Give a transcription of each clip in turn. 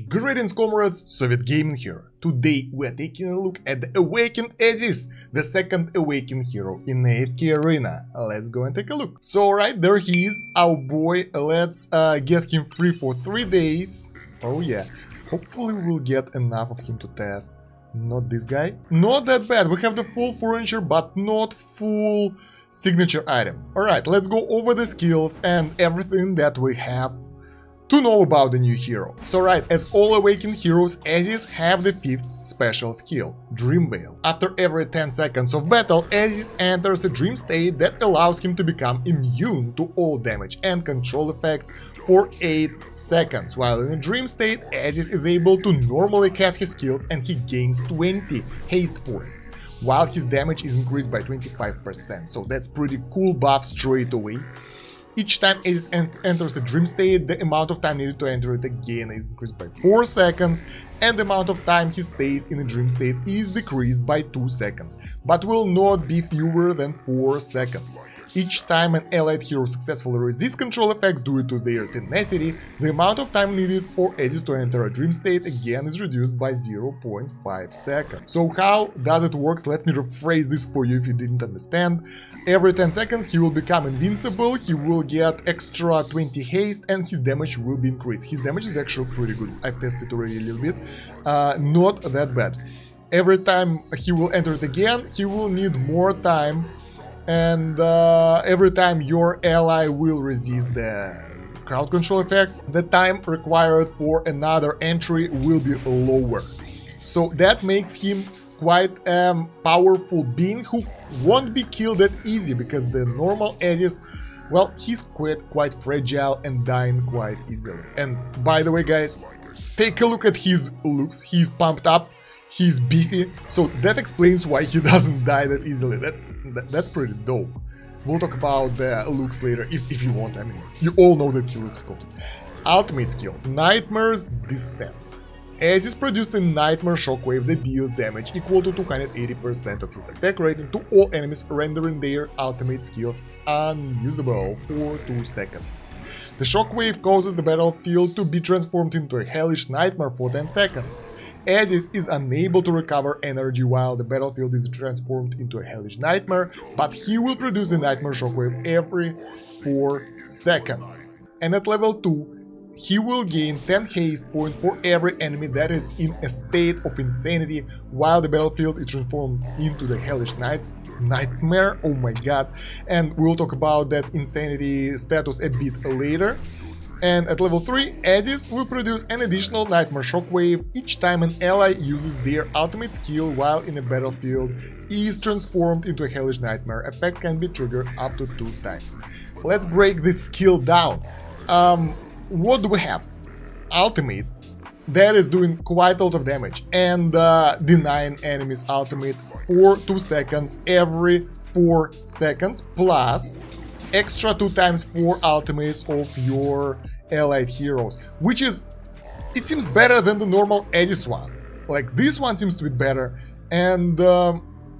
Greetings comrades, Soviet Gaming here. Today we are taking a look at the Awakened Ezizh, the second Awakened hero in AFK Arena. Let's go and take a look. So right there he is, our boy. Let's get him free for 3 days. Oh yeah, hopefully we'll get enough of him to test. Not this guy. Not that bad, we have the full furniture but not full signature item. Alright, let's go over the skills and everything that we have to know about the new hero. So right, as all Awakened heroes, Aziz have the 5th special skill, Dream Veil. After every 10 seconds of battle, Aziz enters a dream state that allows him to become immune to all damage and control effects for 8 seconds. While in a dream state, Aziz is able to normally cast his skills and he gains 20 haste points, while his damage is increased by 25%, so that's pretty cool buff straight away. Each time Aziz enters a dream state, the amount of time needed to enter it again is increased by 4 seconds, and the amount of time he stays in a dream state is decreased by 2 seconds, but will not be fewer than 4 seconds. Each time an allied hero successfully resists control effects due to their tenacity, the amount of time needed for Aziz to enter a dream state again is reduced by 0.5 seconds. So how does it work? Let me rephrase this for you if you didn't understand. Every 10 seconds he will become invincible, he will get extra 20 haste, and his damage will be increased. His damage is actually pretty good. I've tested already a little bit. Not that bad. Every time he will enter it again, he will need more time, and every time your ally will resist the crowd control effect, the time required for another entry will be lower. So that makes him quite a powerful being who won't be killed that easy, because the normal Aziz, well, he's quite fragile and dying quite easily. And by the way guys, take a look at his looks. He's pumped up, he's beefy, so that explains why he doesn't die that easily. That's pretty dope. We'll talk about the looks later if you want. I mean, you all know that he looks cool. Ultimate skill, Nightmare's Descent. Aziz produced a Nightmare Shockwave that deals damage equal to 280% of his attack rating to all enemies, rendering their ultimate skills unusable for 2 seconds. The Shockwave causes the battlefield to be transformed into a hellish nightmare for 10 seconds. Aziz is unable to recover energy while the battlefield is transformed into a hellish nightmare, but he will produce a Nightmare Shockwave every 4 seconds. And at level 2, he will gain 10 haste points for every enemy that is in a state of insanity while the battlefield is transformed into the Hellish Nightmare. Oh my god. And we'll talk about that insanity status a bit later. And at level 3, Aziz will produce an additional Nightmare Shockwave each time an ally uses their ultimate skill while in a battlefield is transformed into a Hellish Nightmare. Effect can be triggered up to 2 times. Let's break this skill down. What do we have? Ultimate, that is doing quite a lot of damage and denying enemies ultimate for 2 seconds every 4 seconds, plus extra 2 times 4 ultimates of your allied heroes, which is, it seems better than the normal Aziz one. Like, this one seems to be better, and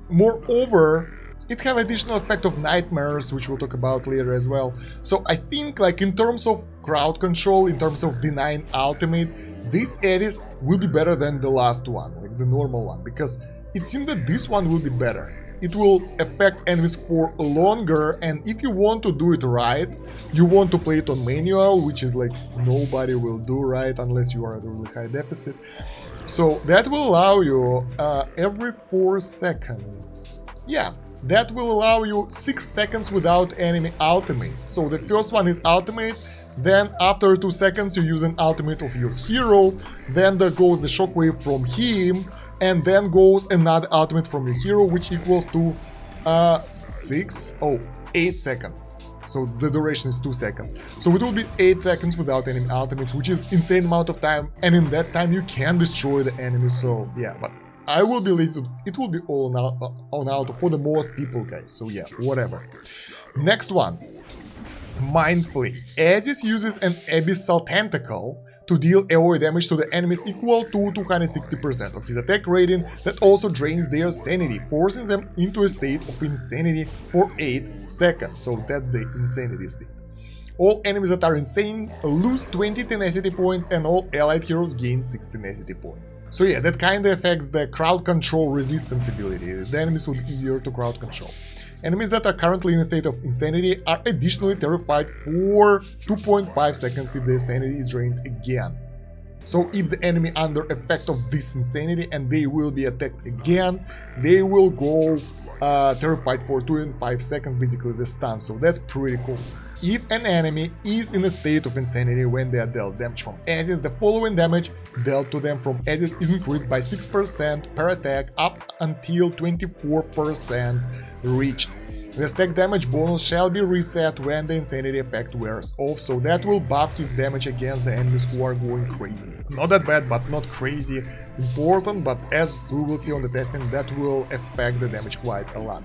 moreover, it have additional effect of nightmares, which we'll talk about later as well. So I think, like, in terms of crowd control, in terms of denying ultimate, this Aziz will be better than the last one, like the normal one, because it seems that this one will be better. It will affect enemies for longer, and if you want to do it right, you want to play it on manual, which is like nobody will do right unless you are at a really high deficit. So that will allow you every 4 seconds. Yeah. That will allow you 6 seconds without enemy ultimate. So the first one is ultimate, then after 2 seconds you use an ultimate of your hero, then there goes the shockwave from him, and then goes another ultimate from your hero, which equals to 8 seconds. So the duration is 2 seconds. So it will be 8 seconds without enemy ultimates, which is insane amount of time, and in that time you can destroy the enemy. So yeah, but I will be lazy. It will be all on out for the most people, guys. So yeah, whatever. Next one, Mindfully. Aziz uses an Abyssal Tentacle to deal AoE damage to the enemies equal to 260% of his attack rating that also drains their sanity, forcing them into a state of insanity for 8 seconds. So that's the insanity state. All enemies that are insane lose 20 tenacity points, and all allied heroes gain 6 tenacity points. So yeah, that kinda affects the crowd control resistance ability. The enemies will be easier to crowd control. Enemies that are currently in a state of insanity are additionally terrified for 2.5 seconds if their sanity is drained again. So if the enemy under effect of this insanity and they will be attacked again, they will go terrified for 2.5 seconds, basically the stun, so that's pretty cool. If an enemy is in a state of insanity when they are dealt damage from Aziz, the following damage dealt to them from Aziz is increased by 6% per attack up until 24% reached. The stack damage bonus shall be reset when the insanity effect wears off, so that will buff his damage against the enemies who are going crazy. Not that bad, but not crazy important, but as we will see on the testing, that will affect the damage quite a lot.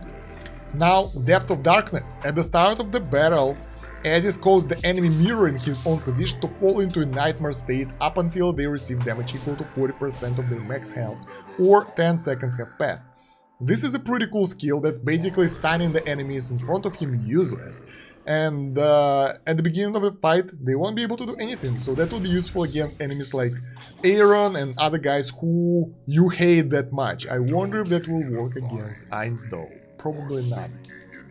Now, Depth of Darkness. At the start of the battle, Aziz caused the enemy mirroring his own position to fall into a nightmare state up until they receive damage equal to 40% of their max health, or 10 seconds have passed. This is a pretty cool skill that's basically stunning the enemies in front of him useless, and at the beginning of the fight they won't be able to do anything, so that will be useful against enemies like Aaron and other guys who you hate that much. I wonder if that will work against Ainz though. Probably not.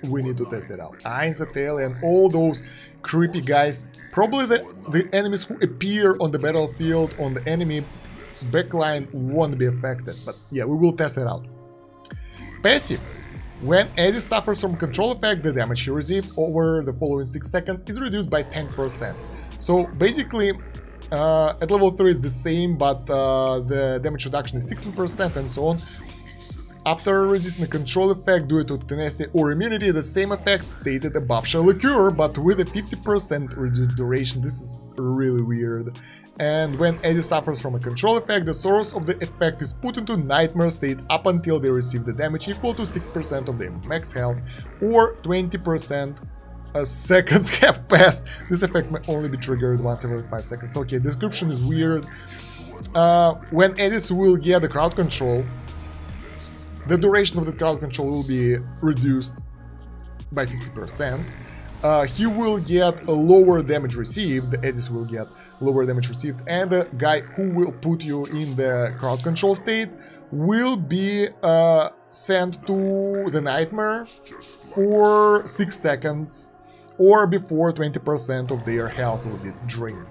We need to test it out. Ainz, Ateli and all those creepy guys, probably the enemies who appear on the battlefield on the enemy backline won't be affected, but yeah, we will test it out. Passive. When Ezizh suffers from control effect, the damage he received over the following 6 seconds is reduced by 10%. So basically, at level 3 it's the same, but the damage reduction is 16% and so on. After resisting the control effect due to tenacity or immunity, the same effect stated above shall occur, but with a 50% reduced duration. This is really weird. And when Ezizh suffers from a control effect, the source of the effect is put into nightmare state up until they receive the damage equal to 6% of their max health, or 20% seconds have passed. This effect may only be triggered once every 5 seconds. Okay, description is weird. When Ezizh will get the crowd control, the duration of the crowd control will be reduced by 50%. He will get a lower damage received, the Ezizh will get lower damage received, and the guy who will put you in the crowd control state will be sent to the nightmare for 6 seconds or before 20% of their health will be drained.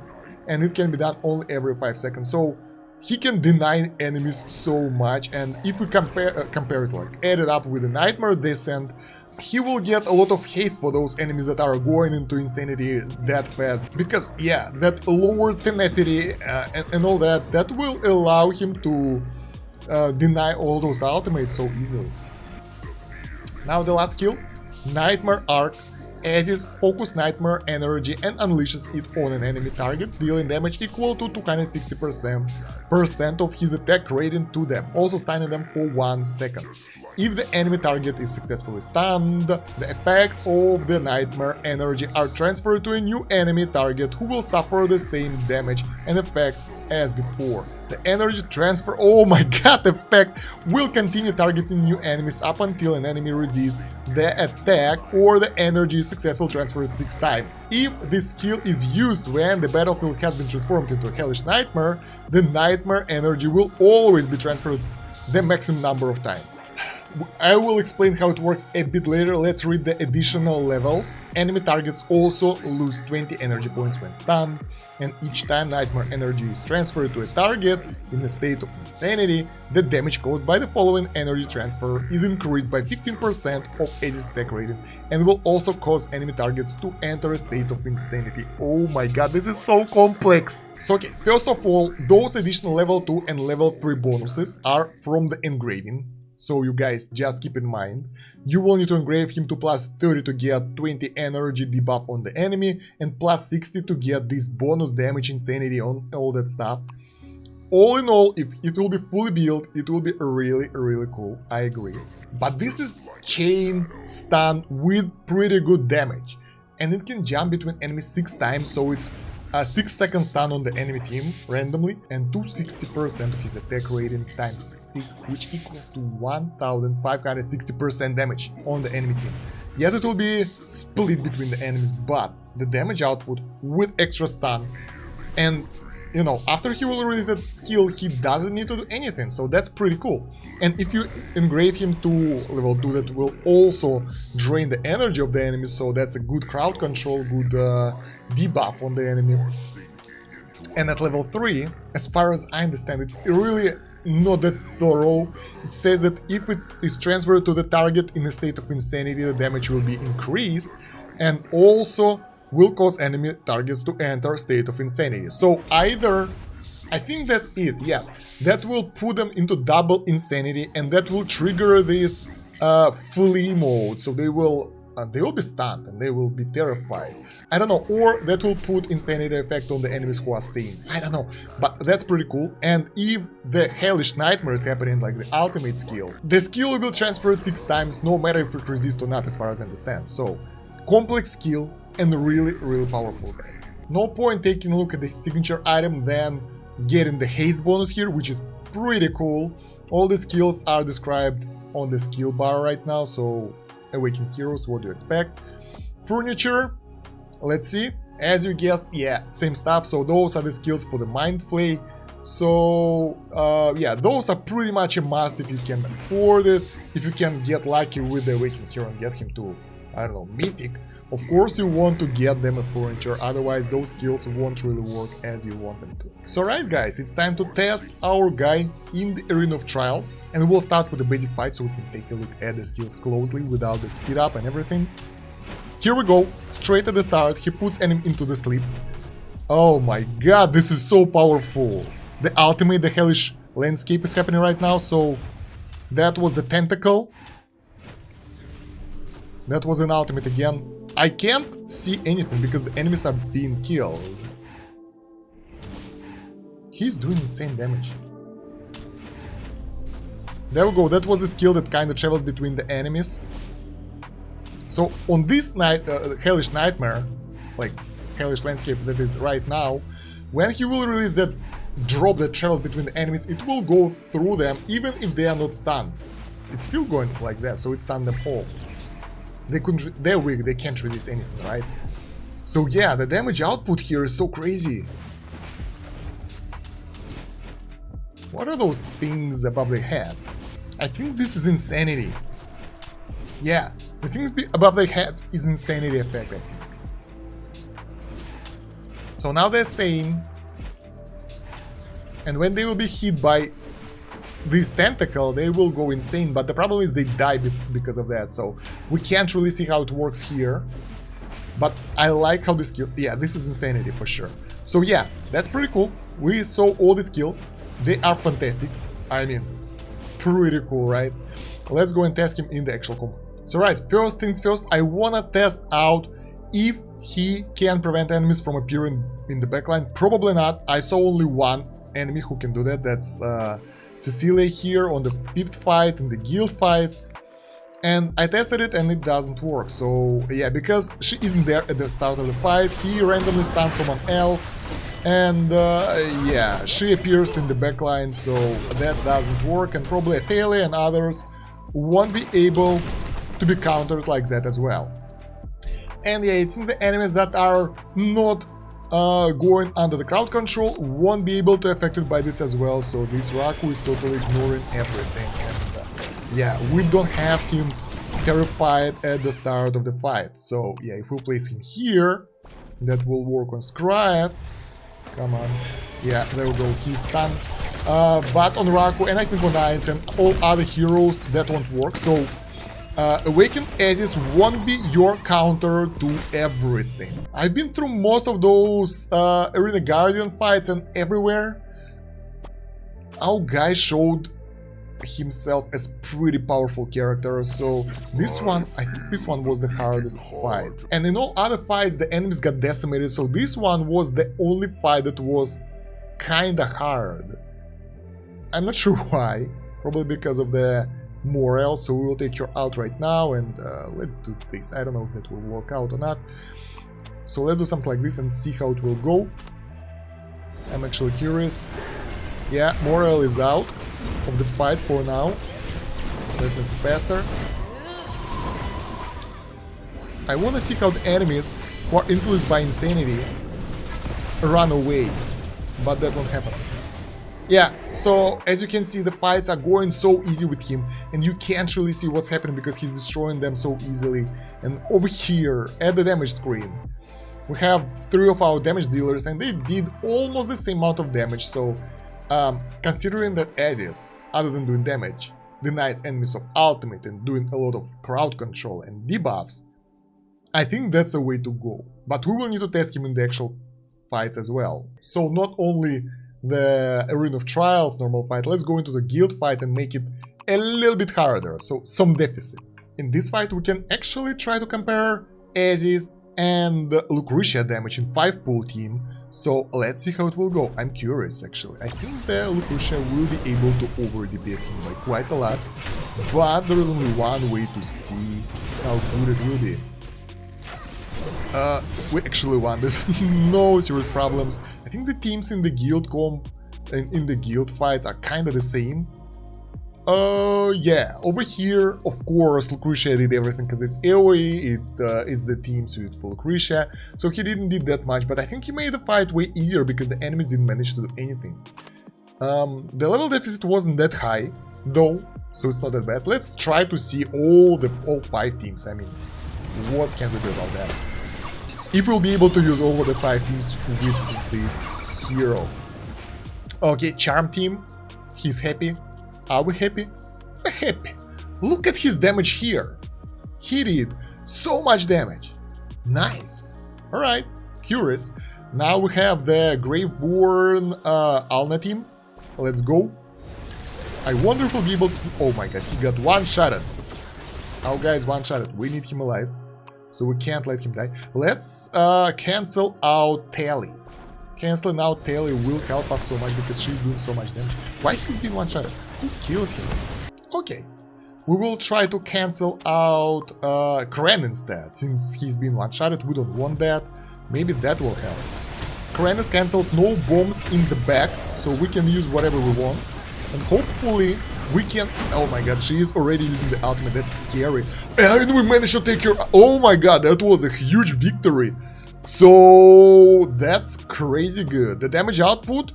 And it can be done only every 5 seconds, so he can deny enemies so much. And if we compare it, like add it up with the nightmare descent, he will get a lot of haste for those enemies that are going into insanity that fast, because yeah, that lower tenacity and all that will allow him to deny all those ultimates so easily. Now the last skill, Nightmare Arc. Ezizh focus Nightmare energy and unleashes it on an enemy target, dealing damage equal to 260% of his attack rating to them, also stunning them for 1 second. If the enemy target is successfully stunned, the effect of the Nightmare energy are transferred to a new enemy target who will suffer the same damage and effect as before. The energy transfer, oh my god, effect will continue targeting new enemies up until an enemy resists the attack or the energy is successfully transferred 6 times. If this skill is used when the battlefield has been transformed into a hellish nightmare, the Nightmare energy will always be transferred the maximum number of times. I will explain how it works a bit later. Let's read the additional levels. Enemy targets also lose 20 energy points when stunned, and each time Nightmare energy is transferred to a target in a state of insanity, the damage caused by the following energy transfer is increased by 15% of Ezizh's attack rating and will also cause enemy targets to enter a state of insanity. Oh my god, this is so complex! So okay, first of all, those additional level 2 and level 3 bonuses are from the engraving. So you guys just keep in mind, you will need to engrave him to plus 30 to get 20 energy debuff on the enemy and plus 60 to get this bonus damage insanity on all that stuff. All in all, if it will be fully built, it will be really cool, I agree. But this is chain stun with pretty good damage. And it can jump between enemies 6 times, so it's a 6-second stun on the enemy team randomly and 260% of his attack rating times 6, which equals to 1560% damage on the enemy team. Yes, it will be split between the enemies, but the damage output with extra stun. And, you know, after he will release that skill, he doesn't need to do anything, so that's pretty cool. And if you engrave him to level 2, that will also drain the energy of the enemy, so that's a good crowd control, good debuff on the enemy. And at level 3, as far as I understand, it's really not that thorough. It says that if it is transferred to the target in a state of insanity, the damage will be increased, and also will cause enemy targets to enter state of insanity. So either, I think that's it, yes, that will put them into double insanity, and that will trigger this flee mode, so they will be stunned and they will be terrified. I don't know, or that will put insanity effect on the enemies who are sane. I don't know, but that's pretty cool. And if the Hellish Nightmare is happening like the ultimate skill, the skill will be transferred 6 times, no matter if it resists or not, as far as I understand. So, complex skill and really, really powerful, guys. No point taking a look at the signature item, then getting the haste bonus here, which is pretty cool. All the skills are described on the skill bar right now, so Awakened Heroes, what do you expect? Furniture, let's see, as you guessed, yeah, same stuff, so those are the skills for the Mind Flay. So, yeah, those are pretty much a must if you can afford it, if you can get lucky with the Awakened Hero and get him to, I don't know, Mythic. Of course you want to get them a furniture, otherwise those skills won't really work as you want them to. So right guys, it's time to test our guy in the Arena of Trials, and we'll start with the basic fight so we can take a look at the skills closely without the speed up and everything. Here we go, straight at the start, he puts enemy into the sleep. Oh my god, this is so powerful! The ultimate, the Hellish Landscape is happening right now, so that was the Tentacle. That was an ultimate again. I can't see anything because the enemies are being killed. He's doing insane damage. There we go, that was a skill that kind of travels between the enemies. So on this Hellish Nightmare, like Hellish Landscape that is right now, when he will release that drop that travels between the enemies, it will go through them even if they are not stunned. It's still going like that, so it stunned them all. They're weak, they can't resist anything, right? So yeah, the damage output here is so crazy. What are those things above their heads? I think this is insanity. Yeah, the things above their heads is insanity effect, I think. So now they're sane, and when they will be hit by this tentacle, they will go insane, but the problem is they die because of that, so we can't really see how it works here. But I like how the skill, yeah, this is insanity for sure. So yeah, that's pretty cool. We saw all the skills, they are fantastic. I mean, pretty cool, right? Let's go and test him in the actual combat. So right, first things first, I wanna test out if he can prevent enemies from appearing in the backline. Probably not. I saw only one enemy who can do that, that's Cecilia here on the 5th fight in the guild fights, and I tested it and it doesn't work. So yeah, because she isn't there at the start of the fight, he randomly stuns someone else, and yeah, she appears in the backline, so that doesn't work, and probably Athalia and others won't be able to be countered like that as well. And yeah, it seems the enemies that are not going under the crowd control won't be able to affected by this as well, so this Raku is totally ignoring everything, and yeah, we don't have him terrified at the start of the fight. So yeah, if we place him here, that will work on Scribe. Come on, yeah, there we go, he's stunned. But on Raku, and I think on Ainz and all other heroes, that won't work, so Awakened Aziz won't be your counter to everything. I've been through most of those Arena Guardian fights, and everywhere our guy showed himself as pretty powerful character, so this one, I think this one was the hardest fight. And in all other fights the enemies got decimated, so this one was the only fight that was kinda hard. I'm not sure why, probably because of the morale, so we will take her out right now, and let's do this. I don't know if that will work out or not, so let's do something like this and see how it will go. I'm actually curious. Yeah, morale is out of the fight for now. Let's make it faster. I want to see how the enemies who are influenced by insanity run away, but that won't happen. Yeah, so as you can see, the fights are going so easy with him, and you can't really see what's happening because he's destroying them so easily. And over here, at the damage screen, we have 3 of our damage dealers, and they did almost the same amount of damage. So, considering that Aziz, other than doing damage, denies enemies of ultimate and doing a lot of crowd control and debuffs, I think that's a way to go. But we will need to test him in the actual fights as well. So not only the Arena of Trials normal fight, let's go into the guild fight and make it a little bit harder, so some deficit. In this fight we can actually try to compare Ezizh and Lucretia damage in 5-pool team, so let's see how it will go. I'm curious actually. I think that Lucretia will be able to over DPS him by quite a lot, but there is only one way to see how good it will be. We actually won, there's no serious problems. I think the teams in the guild comp and in the guild fights are kinda the same. Yeah, over here, of course, Lucretia did everything because it's AoE, it's the team suit for Lucretia, so he didn't did that much, but I think he made the fight way easier because the enemies didn't manage to do anything. The level deficit wasn't that high, though, so it's not that bad. Let's try to see all 5 teams. I mean, what can we do about that? If we'll be able to use all of the 5 teams with this hero. Okay, Charm team, he's happy. Are we happy? We're happy. Look at his damage here. He did so much damage. Nice. Alright, curious. Now we have the Graveborn Alna team. Let's go. I wonder if we'll be able to... Oh my god, he got one-shotted. Our guy's one-shotted. We need him alive, so we can't let him die. Let's cancel out Tally. Canceling out Tally will help us so much because she's doing so much damage. Why he's been one-shotted? Who kills him? Okay. We will try to cancel out Kren instead, since he's been one-shotted. We don't want that. Maybe that will help. Kren is cancelled, no bombs in the back, so we can use whatever we want. And hopefully we can... Oh my god, she is already using the ultimate, that's scary. And we managed to take her... Oh my god, that was a huge victory. So that's crazy good. The damage output,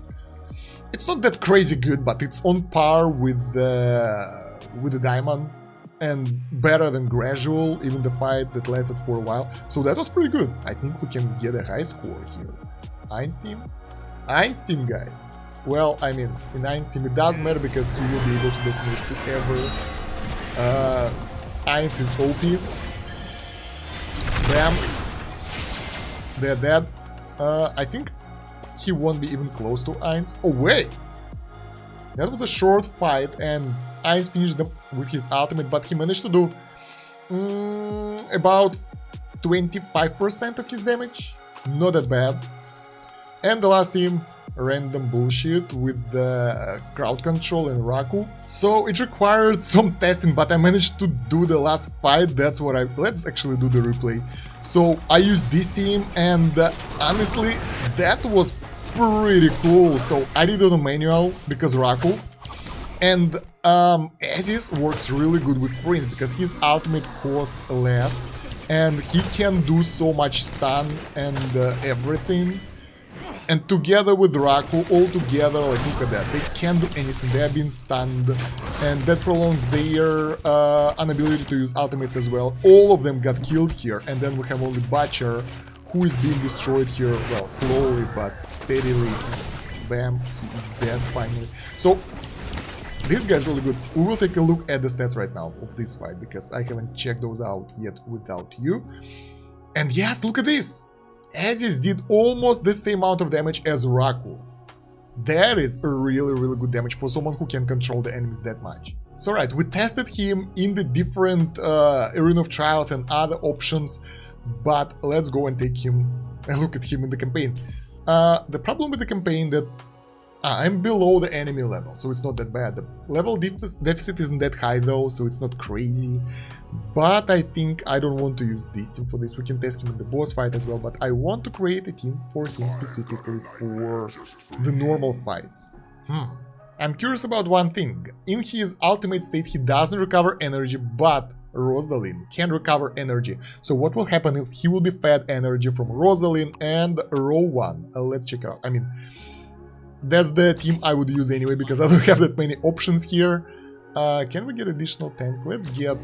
it's not that crazy good, but it's on par with the diamond and better than gradual, even the fight that lasted for a while. So that was pretty good. I think we can get a high score here. Ein's team? Ein's team, guys. Well, I mean, in Ein's team it doesn't matter because he will be able to decimate whoever. Ein's is OP. Bam. They're dead. I think he won't be even close to Ein's. Oh wait! That was a short fight and Ein's finished them with his ultimate, but he managed to do about 25% of his damage. Not that bad. And the last team, random bullshit with the crowd control and Raku. So it required some testing, but I managed to do the last fight. That's what I... Let's actually do the replay. So I used this team and honestly, that was pretty cool. So I did it on manual because Raku. And Aziz works really good with Prince because his ultimate costs less and he can do so much stun and everything. And together with Raku, all together, like look at that, they can't do anything, they are being stunned, and that prolongs their inability to use ultimates as well. All of them got killed here, and then we have only Butcher, who is being destroyed here, well, slowly but steadily. Bam, he is dead finally. So, this guy's really good. We will take a look at the stats right now of this fight, because I haven't checked those out yet without you. And yes, look at this! Aziz did almost the same amount of damage as Raku. That is a really good damage for someone who can control the enemies that much. So right, we tested him in the different Arena of Trials and other options, but let's go and take him and look at him in the campaign. The problem with the campaign that I'm below the enemy level, so it's not that bad. The level deficit isn't that high though, so it's not crazy. But I think I don't want to use this team for this. We can test him in the boss fight as well, but I want to create a team for him specifically for the normal fights. I'm curious about one thing. In his ultimate state he doesn't recover energy, but Rosalind can recover energy. So what will happen if he will be fed energy from Rosalind and Rowan? Let's check out. I mean, that's the team I would use anyway, because I don't have that many options here. Can we get additional tank? Let's get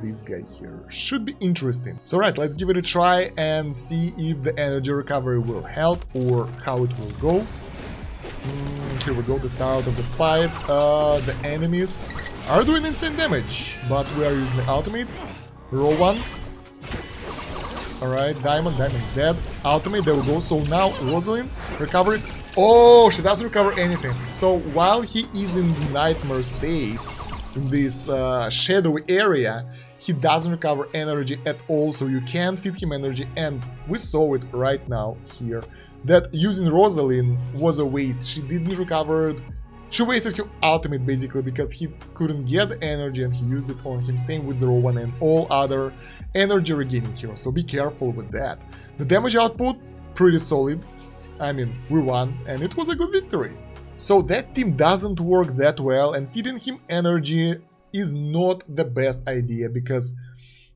this guy here. Should be interesting. So right, let's give it a try and see if the energy recovery will help or how it will go. Here we go, the start of the fight. The enemies are doing insane damage, but we are using the ultimates. Rowan. Alright, Diamond is dead. Ultimate, there we go. So now Rosalind, recovery. Oh, she doesn't recover anything. So while he is in the nightmare state, in this shadowy area, he doesn't recover energy at all, so you can't feed him energy, and we saw it right now here, that using Rosalind was a waste. She didn't recover, she wasted her ultimate basically because he couldn't get energy and he used it on him, same with Rowan and all other energy regaining heroes, so be careful with that. The damage output, pretty solid. I mean, we won, and it was a good victory. So that team doesn't work that well, and feeding him energy is not the best idea, because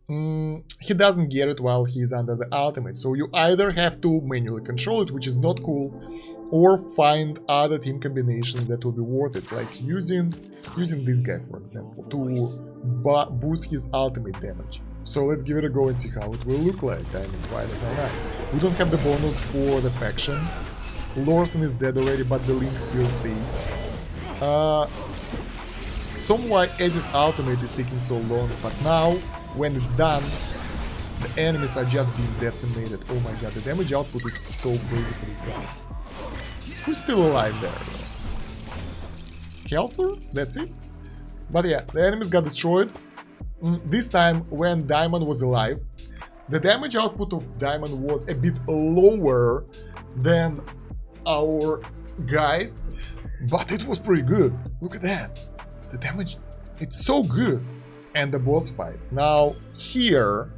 he doesn't get it while he's under the ultimate. So you either have to manually control it, which is not cool, or find other team combinations that will be worth it, like using this guy, for example, to boost his ultimate damage. So let's give it a go and see how it will look like. I mean, why the hell not? We don't have the bonus for the faction. Lorson is dead already, but the link still stays. Some why Eziz's ultimate is taking so long, but now, when it's done, the enemies are just being decimated. Oh my god, the damage output is so crazy for this guy. Who's still alive there? Kelthur? That's it? But yeah, the enemies got destroyed. This time, when Diamond was alive, the damage output of Diamond was a bit lower than our guys, but it was pretty good. Look at that. The damage, it's so good. And the boss fight. Now, here,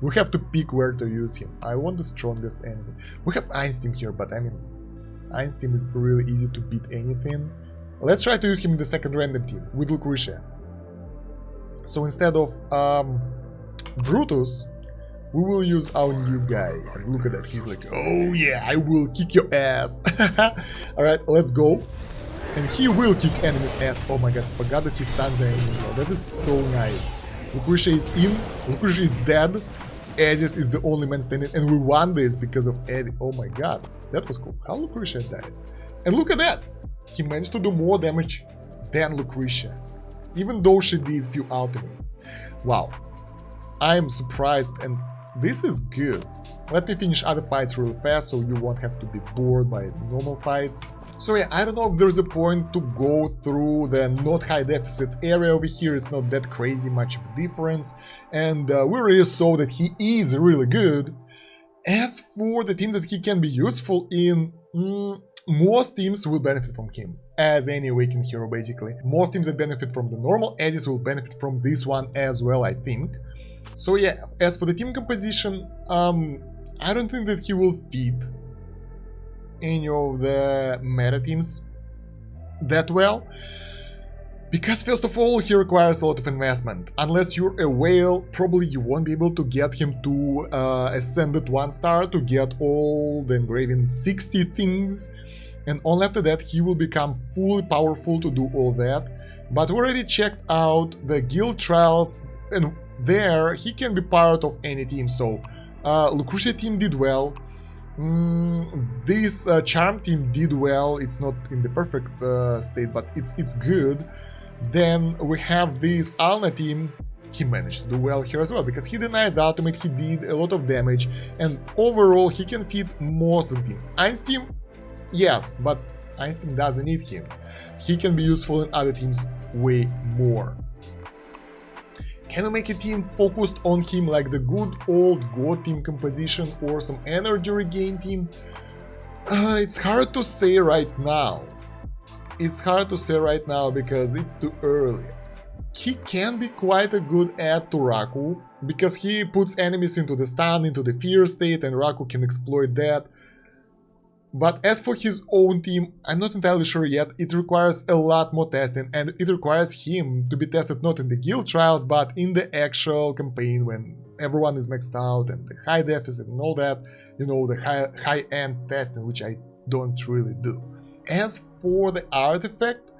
we have to pick where to use him. I want the strongest enemy. We have Einstein here, but I mean, Einstein is really easy to beat anything. Let's try to use him in the second random team with Lucretia. So instead of Brutus, we will use our new guy. And look at that, he's like, oh yeah, I will kick your ass. Alright, let's go. And he will kick enemy's ass. Oh my god, I forgot that he stuns the enemy. That is so nice. Lucretia is in, Lucretia is dead. Aziz is the only man standing, and we won this because of Eddie. Oh my god, that was cool. How Lucretia died. And look at that! He managed to do more damage than Lucretia, even though she did few ultimates. Wow. I am surprised, and this is good. Let me finish other fights real fast so you won't have to be bored by normal fights. So yeah, I don't know if there's a point to go through the not high deficit area over here. It's not that crazy much of a difference, and we already saw that he is really good. As for the team that he can be useful in, most teams will benefit from him, as any awakened hero basically. Most teams that benefit from the normal Aziz will benefit from this one as well, I think. So yeah, as for the team composition, I don't think that he will fit any of the meta teams that well, because first of all, he requires a lot of investment. Unless you're a whale, probably you won't be able to get him to Ascended 1 star to get all the engraving 60 things, and only after that he will become fully powerful to do all that. But we already checked out the guild trials, and there he can be part of any team. So Lucretia team did well. This Charm team did well. It's not in the perfect state, but it's good. Then we have this Alna team. He managed to do well here as well, because he denies ultimate, he did a lot of damage, and overall he can feed most of the teams. Einstein, yes, but Einstein doesn't need him. He can be useful in other teams way more. Can we make a team focused on him like the good old God team composition or some energy regain team? It's hard to say right now. It's hard to say right now because it's too early. He can be quite a good add to Raku, because he puts enemies into the stun, into the fear state, and Raku can exploit that. But as for his own team, I'm not entirely sure yet. It requires a lot more testing, and it requires him to be tested not in the guild trials, but in the actual campaign when everyone is maxed out and the high deficit and all that, you know, the high-end testing, which I don't really do. As for the artifact,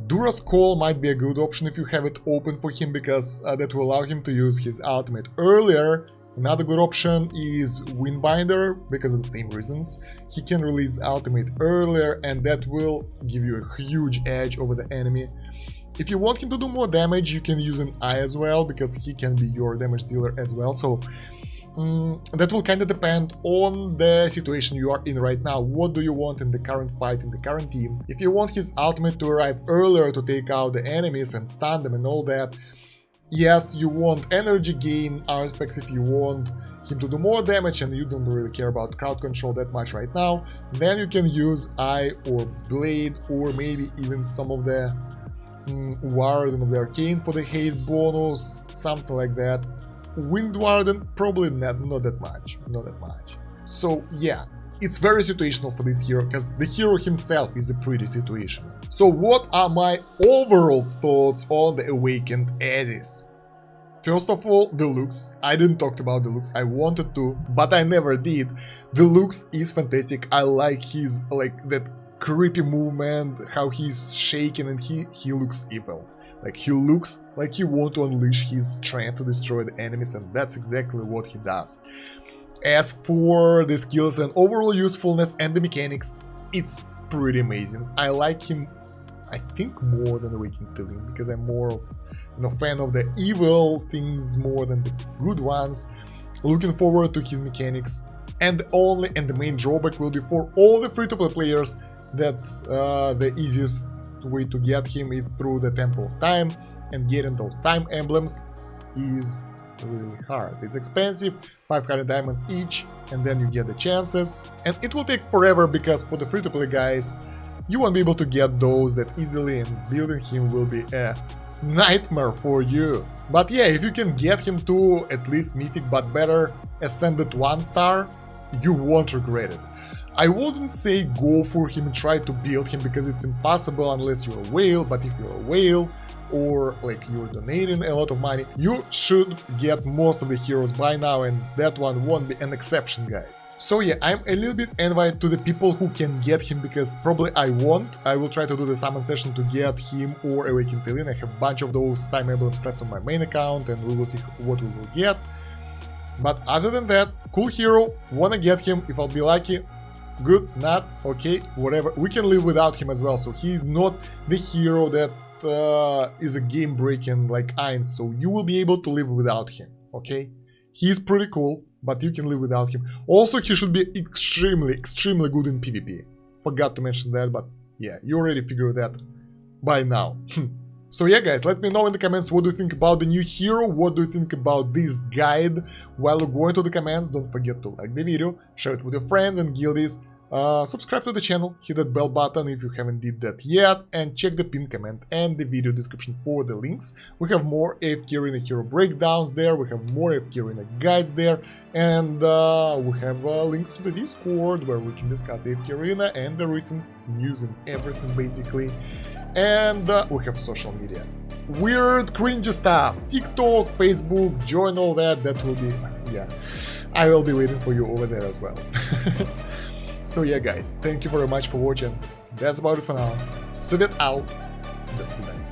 Dura's Call might be a good option if you have it open for him, because that will allow him to use his ultimate earlier. Another good option is Windbinder, because of the same reasons. He can release ultimate earlier, and that will give you a huge edge over the enemy. If you want him to do more damage, you can use an eye as well, because he can be your damage dealer as well. So that will kind of depend on the situation you are in right now. What do you want in the current fight, in the current team? If you want his ultimate to arrive earlier to take out the enemies and stun them and all that, yes, you want energy gain artifacts if you want him to do more damage and you don't really care about crowd control that much right now, then you can use Eye or Blade, or maybe even some of the Warden of the Arcane for the haste bonus, something like that. Wind Warden, probably not that much. So yeah, it's very situational for this hero, because the hero himself is a pretty situational. So what are my overall thoughts on the Awakened Ezizh? First of all, the looks. I didn't talk about the looks, I wanted to, but I never did. The looks is fantastic. I like his, like, that creepy movement, how he's shaking, and he looks evil. Like, he looks like he wants to unleash his strength to destroy the enemies, and that's exactly what he does. As for the skills and overall usefulness and the mechanics, it's pretty amazing. I like him, I think, more than Awakened Tillian, because I'm more of, you know, fan of the evil things more than the good ones. Looking forward to his mechanics. And the main drawback will be for all the free-to-play players that the easiest way to get him is through the Temple of Time, and getting those time emblems is really hard. It's expensive, 500 diamonds each, and then you get the chances, and it will take forever, because for the free-to-play guys you won't be able to get those that easily, and building him will be a nightmare for you. But yeah, if you can get him to at least Mythic but better Ascended 1-star, you won't regret it. I wouldn't say go for him and try to build him, because it's impossible unless you're a whale, but if you're a whale, or like you're donating a lot of money, you should get most of the heroes by now, and that one won't be an exception, guys. So yeah, I'm a little bit envious to the people who can get him, because probably I won't. I will try to do the summon session to get him or Awakened Tillian. I have a bunch of those time emblems left on my main account, and we will see what we will get. But other than that, cool hero, wanna get him. If I'll be lucky, good, not, okay, whatever. We can live without him as well, so he's not the hero that is a game breaking like Ainz, so you will be able to live without him, okay? He's pretty cool, but you can live without him. Also, he should be extremely good in PvP. Forgot to mention that, but yeah, you already figured that by now. So yeah, guys, let me know in the comments what do you think about the new hero, what do you think about this guide. While you're going to the comments, don't forget to like the video, share it with your friends and guildies, subscribe to the channel, hit that bell button if you haven't did that yet, and check the pinned comment and the video description for the links. We have more AFK Arena hero breakdowns there, we have more AFK Arena guides there, and we have links to the Discord where we can discuss AFK Arena and the recent news and everything basically. And we have social media. Weird, cringy stuff. TikTok, Facebook, join all that. That will be, yeah. I will be waiting for you over there as well. So yeah, guys, thank you very much for watching. That's about it for now. Subit out. До свидания.